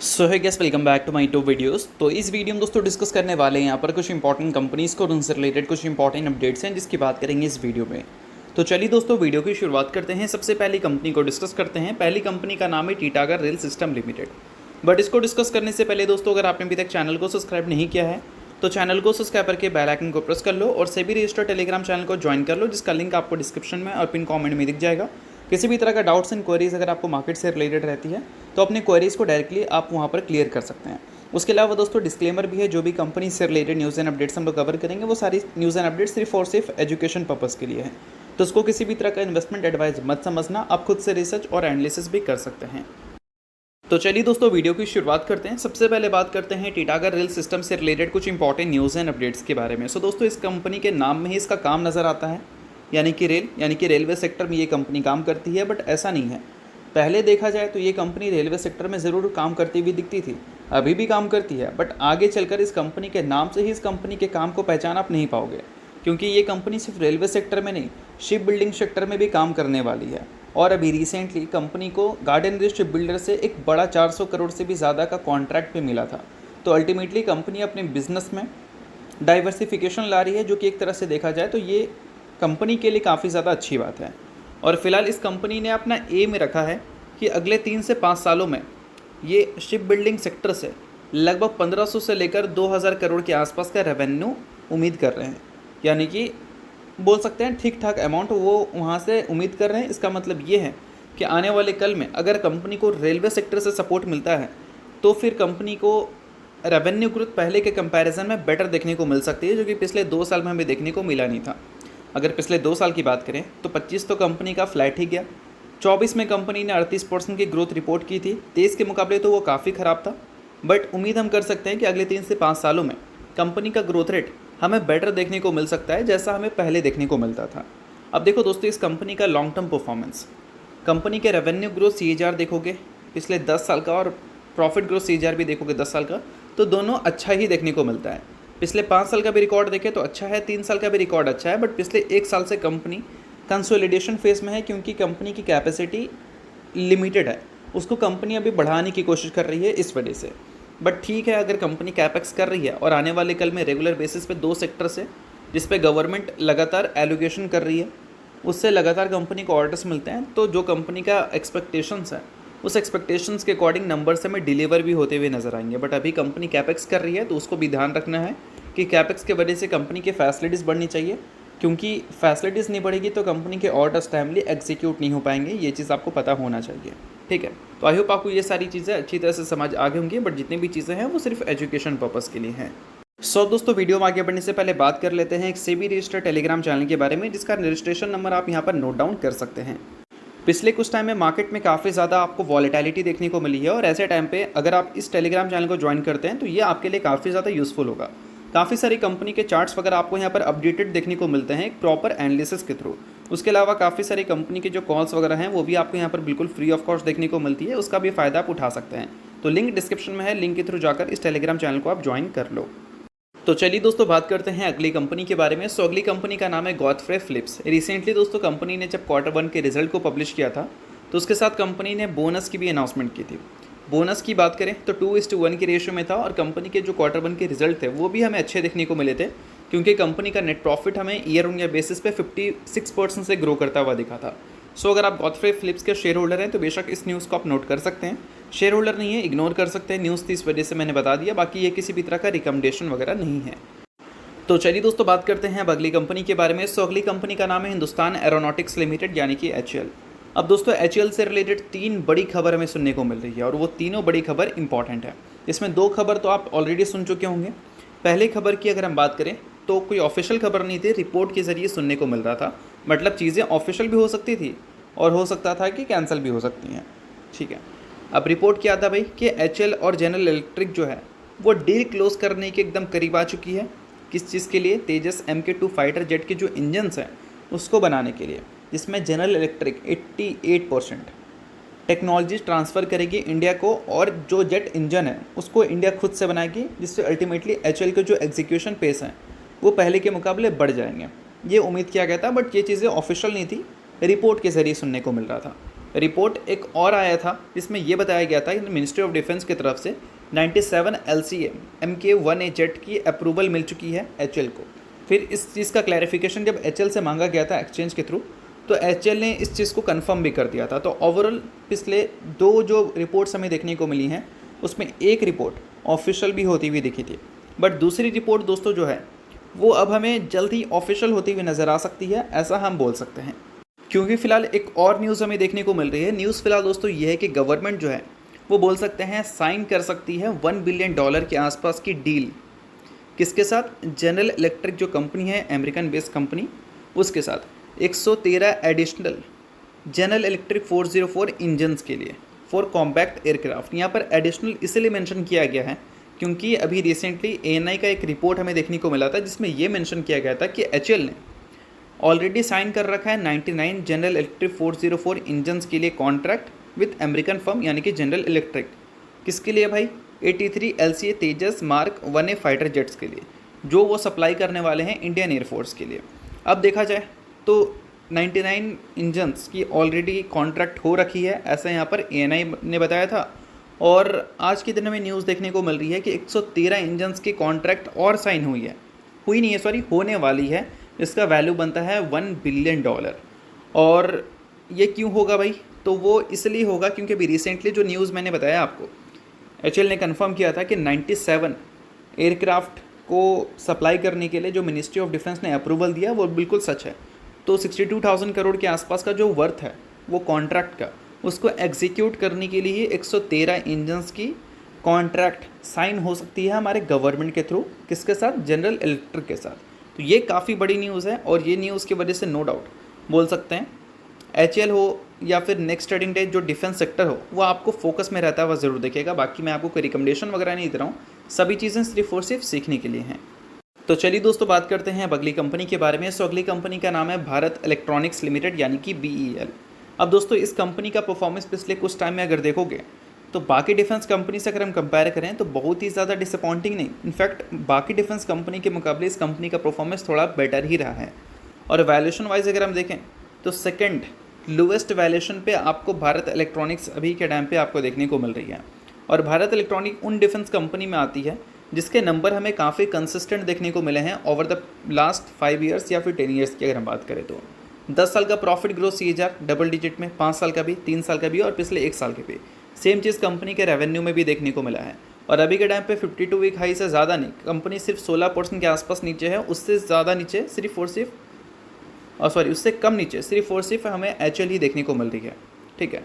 So hi guys welcome back to my to videos. तो इस video में दोस्तों डिस्कस करने वाले हैं यहाँ पर कुछ इंपॉर्टेंट कंपनीज़ को और उनसे रिलेटेड कुछ इंपॉर्टेंट अपडेट्स हैं जिसकी बात करेंगे इस वीडियो में। तो चलिए दोस्तों वीडियो की शुरुआत करते हैं। सबसे पहली कंपनी को डिस्कस करते हैं। पहली कंपनी का नाम है Titagarh rail system limited. But इसको डिस्कस करने से पहले दोस्तों अगर आपने अभी तक चैनल को सब्सक्राइब नहीं किया है तो चैनल को सब्सक्राइब करके बेल आइकन को प्रेस कर लो और सेबी रजिस्टर्ड टेलीग्राम चैनल को ज्वाइन कर लो, जिसका लिंक आपको डिस्क्रिप्शन में और पिन कमेंट में दिख जाएगा। किसी भी तरह का डाउट्स एंड क्वेरीज अगर आपको मार्केट से रिलेटेड रहती है तो अपने क्वेरीज को डायरेक्टली आप वहाँ पर क्लियर कर सकते हैं। उसके अलावा दोस्तों डिस्क्लेमर भी है, जो भी कंपनी से रिलेटेड न्यूज़ एंड अपडेट्स हम लोग कवर करेंगे वो सारी न्यूज़ एंड अपडेट्स सिर्फ और सिर्फ एजुकेशन पर्पज़ के लिए है। तो उसको किसी भी तरह का इन्वेस्टमेंट एडवाइस मत समझना, आप खुद से रिसर्च और एनालिसिस भी कर सकते हैं। तो चलिए दोस्तों वीडियो की शुरुआत करते हैं। सबसे पहले बात करते हैं टीटागढ़ रेल सिस्टम से रिलेटेड कुछ इंपॉर्टेंट न्यूज़ एंड अपडेट्स के बारे में। सो दोस्तों इस कंपनी के नाम में ही इसका काम नज़र आता है, यानी कि रेलवे सेक्टर में ये कंपनी काम करती है। बट ऐसा नहीं है, पहले देखा जाए तो ये कंपनी रेलवे सेक्टर में ज़रूर काम करती हुई दिखती थी, अभी भी काम करती है। बट आगे चलकर इस कंपनी के नाम से ही इस कंपनी के काम को पहचान आप नहीं पाओगे, क्योंकि ये कंपनी सिर्फ रेलवे सेक्टर में नहीं, शिप बिल्डिंग सेक्टर में भी काम करने वाली है। और अभी रिसेंटली कंपनी को गार्डन रिच शिप बिल्डर से एक बड़ा 400 करोड़ से भी ज़्यादा का कॉन्ट्रैक्ट भी मिला था। तो अल्टीमेटली कंपनी अपने बिजनेस में डाइवर्सिफिकेशन ला रही है, जो कि एक तरह से देखा जाए तो ये कंपनी के लिए काफ़ी ज़्यादा अच्छी बात है। और फिलहाल इस कंपनी ने अपना एम रखा है कि अगले 3 से 5 सालों में ये शिप बिल्डिंग सेक्टर से लगभग 1500 से लेकर 2000 करोड़ के आसपास का रेवेन्यू उम्मीद कर रहे हैं। यानी कि बोल सकते हैं ठीक ठाक अमाउंट वो वहाँ से उम्मीद कर रहे हैं। इसका मतलब ये है कि आने वाले कल में अगर कंपनी को रेलवे सेक्टर से सपोर्ट मिलता है तो फिर कंपनी को रेवेन्यू ग्रोथ पहले के कंपैरिजन में बेटर देखने को मिल सकती है, जो कि पिछले 2 साल में हमें देखने को मिला नहीं था। अगर पिछले 2 साल की बात करें तो 25 तो कंपनी का फ्लैट ही गया, 24 में कंपनी ने 38% की ग्रोथ रिपोर्ट की थी, 23 के मुकाबले तो वो काफ़ी ख़राब था। बट उम्मीद हम कर सकते हैं कि अगले 3 से 5 सालों में कंपनी का ग्रोथ रेट हमें बेटर देखने को मिल सकता है, जैसा हमें पहले देखने को मिलता था। अब देखो दोस्तों इस कंपनी का लॉन्ग टर्म परफॉर्मेंस, कंपनी के रेवेन्यू ग्रोथ CAGR देखोगे पिछले 10 साल का और प्रॉफिट ग्रोथ CAGR भी देखोगे 10 साल का, तो दोनों अच्छा ही देखने को मिलता है। पिछले 5 साल का भी रिकॉर्ड देखें तो अच्छा है, 3 साल का भी रिकॉर्ड अच्छा है। बट पिछले 1 साल से कंपनी कंसोलिडेशन फेज में है, क्योंकि कंपनी की कैपेसिटी लिमिटेड है, उसको कंपनी अभी बढ़ाने की कोशिश कर रही है इस वजह से। बट ठीक है, अगर कंपनी कैपेक्स कर रही है और आने वाले कल में रेगुलर बेसिस पे 2 सेक्टर से जिस पे गवर्नमेंट लगातार एलोकेशन कर रही है उससे लगातार कंपनी को ऑर्डर्स मिलते हैं, तो जो कंपनी का एक्सपेक्टेशंस है उस एक्सपेक्टेशंस के अकॉर्डिंग नंबर्स हमें डिलीवर भी होते हुए नजर आएंगे। बट अभी कंपनी कैपेक्स कर रही है तो उसको भी ध्यान रखना है कि कैपेक्स के वजह से कंपनी की फैसिलिटीज़ बढ़नी चाहिए, क्योंकि फैसिलिटीज़ नहीं बढ़ेगी तो कंपनी के ऑर्डर्स टाइमली एग्जीक्यूट नहीं हो पाएंगे। ये चीज़ आपको पता होना चाहिए, ठीक है। तो आई होप आपको ये सारी चीज़ें अच्छी तरह से समझ आ गई होंगी। बट जितनी भी चीज़ें हैं वो सिर्फ एजुकेशन पर्पज़ के लिए हैं। सो दोस्तों वीडियो में आगे बढ़ने से पहले बात कर लेते हैं एक सेबी रजिस्टर्ड टेलीग्राम चैनल के बारे में, जिसका रजिस्ट्रेशन नंबर आप यहाँ पर नोट डाउन कर सकते हैं। पिछले कुछ टाइम में मार्केट में काफ़ी ज़्यादा आपको वॉलेटिलिटी देखने को मिली है, और ऐसे टाइम पे अगर आप इस टेलीग्राम चैनल को ज्वाइन करते हैं तो ये आपके लिए काफ़ी ज़्यादा यूज़फुल होगा। काफ़ी सारी कंपनी के चार्ट्स वगैरह आपको यहाँ पर अपडेटेड देखने को मिलते हैं एक प्रॉपर एनालिसिस के थ्रू। उसके अलावा काफ़ी सारी कंपनी के जो कॉल्स वगैरह हैं वो भी आपको यहाँ पर बिल्कुल फ्री ऑफ कॉस्ट देखने को मिलती है, उसका भी फ़ायदा आप उठा सकते हैं। तो लिंक डिस्क्रिप्शन में है, लिंक के थ्रू जाकर इस टेलीग्राम चैनल को आप ज्वाइन कर लो। तो चलिए दोस्तों बात करते हैं अगली कंपनी के बारे में। सो अगली कंपनी का नाम है गॉडफ्रे फिलिप्स। रिसेंटली दोस्तों कंपनी ने जब Q1 के रिजल्ट को पब्लिश किया था तो उसके साथ कंपनी ने बोनस की भी अनाउंसमेंट की थी। बोनस की बात करें तो 2:1 की रेशियो में था, और कंपनी के जो Q1 के रिजल्ट थे वो भी हमें अच्छे देखने को मिले थे, क्योंकि कंपनी का नेट प्रॉफिट हमें ईयर ऑन ईयर बेसिस पे 56% से ग्रो करता हुआ दिखा था। सो अगर आप गॉडफ्रे फिलिप्स के शेयर होल्डर हैं तो बेशक इस न्यूज़ को आप नोट कर सकते हैं। शेयर होल्डर नहीं है इग्नोर कर सकते हैं, न्यूज़ थी इस वजह से मैंने बता दिया, बाकी ये किसी भी तरह का रिकमेंडेशन वगैरह नहीं है। तो चलिए दोस्तों बात करते हैं अब अगली कंपनी के बारे में। सो अगली कंपनी का नाम है हिंदुस्तान एरोनॉटिक्स लिमिटेड, यानी कि HAL। अब दोस्तों HAL से रिलेटेड 3 बड़ी खबर हमें सुनने को मिल रही है, और वो तीनों बड़ी खबर इंपॉर्टेंट है। इसमें 2 खबर तो आप ऑलरेडी सुन चुके होंगे। पहली खबर की अगर हम बात करें तो कोई ऑफिशियल खबर नहीं थी, रिपोर्ट के ज़रिए सुनने को मिल रहा था। मतलब चीज़ें ऑफिशियल भी हो सकती थी और हो सकता था कि कैंसिल भी हो सकती हैं, ठीक है। अब रिपोर्ट क्या था भाई कि HAL और जनरल इलेक्ट्रिक जो है वो डील क्लोज करने के एकदम करीब आ चुकी है। किस चीज़ के लिए? तेजस MK2 फाइटर जेट के जो इंजन्स हैं उसको बनाने के लिए, जिसमें जनरल इलेक्ट्रिक 88% टेक्नोलॉजी ट्रांसफ़र करेगी इंडिया को, और जो जेट इंजन है उसको इंडिया खुद से बनाएगी, जिससे अल्टीमेटली HAL के जो एग्जीक्यूशन पेस हैं वो पहले के मुकाबले बढ़ जाएंगे। ये उम्मीद किया गया था, बट ये चीज़ें ऑफिशियल नहीं थी, रिपोर्ट के ज़रिए सुनने को मिल रहा था। रिपोर्ट एक और आया था जिसमें ये बताया गया था कि मिनिस्ट्री ऑफ डिफेंस की तरफ से 97 LCM Mk1A जेट की अप्रूवल मिल चुकी है HL को। फिर इस चीज़ का क्लैरिफिकेशन जब HL से मांगा गया था एक्सचेंज के थ्रू, तो HL ने इस चीज़ को कंफर्म भी कर दिया था। तो ओवरऑल पिछले 2 जो रिपोर्ट्स हमें देखने को मिली हैं उसमें एक रिपोर्ट ऑफिशियल भी होती हुई दिखी थी, बट दूसरी रिपोर्ट दोस्तों जो है वो अब हमें जल्द ही ऑफिशियल होती हुई नज़र आ सकती है, ऐसा हम बोल सकते हैं। क्योंकि फ़िलहाल एक और न्यूज़ हमें देखने को मिल रही है। न्यूज़ फ़िलहाल दोस्तों ये है कि गवर्नमेंट जो है वो बोल सकते हैं साइन कर सकती है $1 बिलियन के आसपास की डील। किसके साथ? जनरल इलेक्ट्रिक जो कंपनी है, अमेरिकन बेस्ड कंपनी, उसके साथ 113 एडिशनल जनरल इलेक्ट्रिक 404 इंजन्स के लिए फॉर कॉम्पैक्ट एयरक्राफ्ट। यहाँ पर एडिशनल इसलिए मेंशन किया गया है क्योंकि अभी रिसेंटली ANI का एक रिपोर्ट हमें देखने को मिला था जिसमें ये मेंशन किया गया था कि HL ने ऑलरेडी साइन कर रखा है 99 जनरल इलेक्ट्रिक 404 इंजन्स के लिए कॉन्ट्रैक्ट विद अमेरिकन फर्म यानी कि जनरल इलेक्ट्रिक। किसके लिए भाई? 83 LCA तेजस मार्क 1A फाइटर जेट्स के लिए, जो वो सप्लाई करने वाले हैं इंडियन एयरफोर्स के लिए। अब देखा जाए तो 99 इंजन्स की ऑलरेडी कॉन्ट्रैक्ट हो रखी है, ऐसा यहाँ पर ANI ने बताया था। और आज के दिन में न्यूज़ देखने को मिल रही है कि 113 इंजन्स की कॉन्ट्रैक्ट और साइन होने वाली है, इसका वैल्यू बनता है $1 बिलियन। और ये क्यों होगा भाई? तो वो इसलिए होगा क्योंकि अभी रिसेंटली जो न्यूज़ मैंने बताया आपको, HL ने कंफर्म किया था कि 97 एयरक्राफ्ट को सप्लाई करने के लिए जो मिनिस्ट्री ऑफ डिफेंस ने अप्रूवल दिया वो बिल्कुल सच है। तो 62,000 करोड़ के आसपास का जो वर्थ है वो कॉन्ट्रैक्ट का, उसको एग्जीक्यूट करने के लिए 113 इंजन्स की कॉन्ट्रैक्ट साइन हो सकती है हमारे गवर्नमेंट के थ्रू। किसके साथ? जनरल इलेक्ट्रिक के साथ। तो ये काफ़ी बड़ी न्यूज़ है और ये न्यूज़ की वजह से नो डाउट बोल सकते हैं HL हो या फिर नेक्स्ट ट्रेडिंग डे जो डिफेंस सेक्टर हो वो आपको फोकस में रहता हुआ ज़रूर दिखेगा। बाकी मैं आपको कोई रिकमेंडेशन वगैरह नहीं दे रहा हूँ, सभी चीज़ें सिर्फ और सिर्फ सीखने के लिए हैं। तो चलिए दोस्तों बात करते हैं अब अगली कंपनी के बारे में। सो अगली कंपनी का नाम है भारत इलेक्ट्रॉनिक्स लिमिटेड यानी कि BEL। अब दोस्तों इस कंपनी का परफॉर्मेंस पिछले कुछ टाइम में अगर देखोगे तो बाकी डिफेंस कंपनी से अगर हम कंपेयर करें तो बहुत ही ज़्यादा डिसअपॉइंटिंग नहीं, इनफैक्ट बाकी डिफेंस कंपनी के मुकाबले इस कंपनी का परफॉर्मेंस थोड़ा बेटर ही रहा है। और वैल्यूएशन वाइज अगर हम देखें तो सेकंड लोवेस्ट वैल्यूएशन पे आपको भारत इलेक्ट्रॉनिक्स अभी के टाइम पे आपको देखने को मिल रही है। और भारत इलेक्ट्रॉनिक उन डिफेंस कंपनी में आती है जिसके नंबर हमें काफ़ी कंसिस्टेंट देखने को मिले हैं ओवर द लास्ट 5 ईयर्स या फिर 10 ईयर्स की अगर हम बात करें तो 10 साल का profit growth CAGR double digit में, 5 साल का भी, 3 साल का भी और पिछले 1 साल के भी। सेम चीज़ कंपनी के रेवेन्यू में भी देखने को मिला है। और अभी के टाइम पे 52 वीक हाई से ज़्यादा नहीं, कंपनी सिर्फ 16% के आसपास नीचे है, उससे ज़्यादा नीचे सिर्फ और सिर्फ उससे कम नीचे सिर्फ और सिर्फ हमें HL ही देखने को मिल रही है। ठीक है,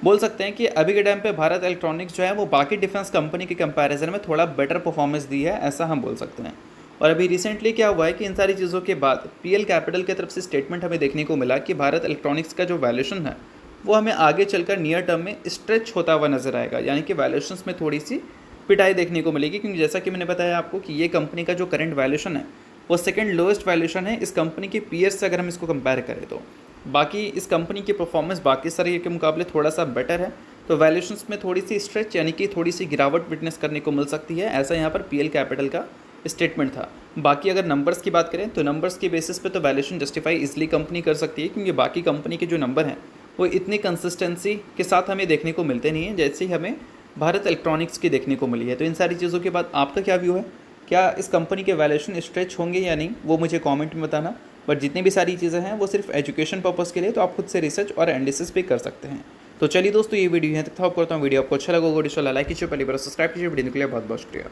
बोल सकते हैं कि अभी के टाइम पे भारत इलेक्ट्रॉनिक्स जो है वो बाकी डिफेंस कंपनी के कंपैरिजन में थोड़ा बेटर परफॉर्मेंस दी है, ऐसा हम बोल सकते हैं। और अभी रिसेंटली क्या हुआ है कि इन सारी चीज़ों के बाद PL कैपिटल की तरफ से स्टेटमेंट हमें देखने को मिला कि भारत इलेक्ट्रॉनिक्स का जो वैल्यूएशन है वो हमें आगे चलकर नियर टर्म में स्ट्रेच होता हुआ नजर आएगा, यानी कि वैल्यूएशंस में थोड़ी सी पिटाई देखने को मिलेगी। क्योंकि जैसा कि मैंने बताया आपको कि ये कंपनी का जो करंट वैल्यूएशन है वो सेकंड लोएस्ट वैल्यूएशन है इस कंपनी के पीयर्स से अगर हम इसको कंपेयर करें तो। बाकी इस कंपनी की परफॉर्मेंस बाकी सारे के मुकाबले थोड़ा सा बेटर है, तो वैल्यूएशंस में थोड़ी सी स्ट्रेच यानी कि थोड़ी सी गिरावट विटनेस करने को मिल सकती है, ऐसा यहाँ पर PL कैपिटल का स्टेटमेंट था। बाकी अगर नंबर्स की बात करें तो नंबर्स के बेसिस पे तो वैल्यूएशन जस्टिफाई इजली कंपनी कर सकती है, क्योंकि बाकी कंपनी के जो नंबर हैं वो इतनी कंसिस्टेंसी के साथ हमें देखने को मिलते नहीं हैं जैसे हमें भारत इलेक्ट्रॉनिक्स की देखने को मिली है। तो इन सारी चीज़ों के बाद आपका क्या व्यू है, क्या इस कंपनी के वैल्यूएशन स्ट्रेच होंगे या नहीं, वो मुझे कमेंट में बताना। बट जितनी भी सारी चीज़ें हैं वो सिर्फ एजुकेशन पर्पज़ के लिए, तो आप खुद से रिसर्च और एनालिसिस भी कर सकते हैं। तो चलिए दोस्तों ये वीडियो यहाँ तक था, करता हूँ वीडियो आपको अच्छा लगा होगा, लाइक कीजिए, पहली बार सब्सक्राइब कीजिए। वीडियो के लिए बहुत बहुत शुक्रिया।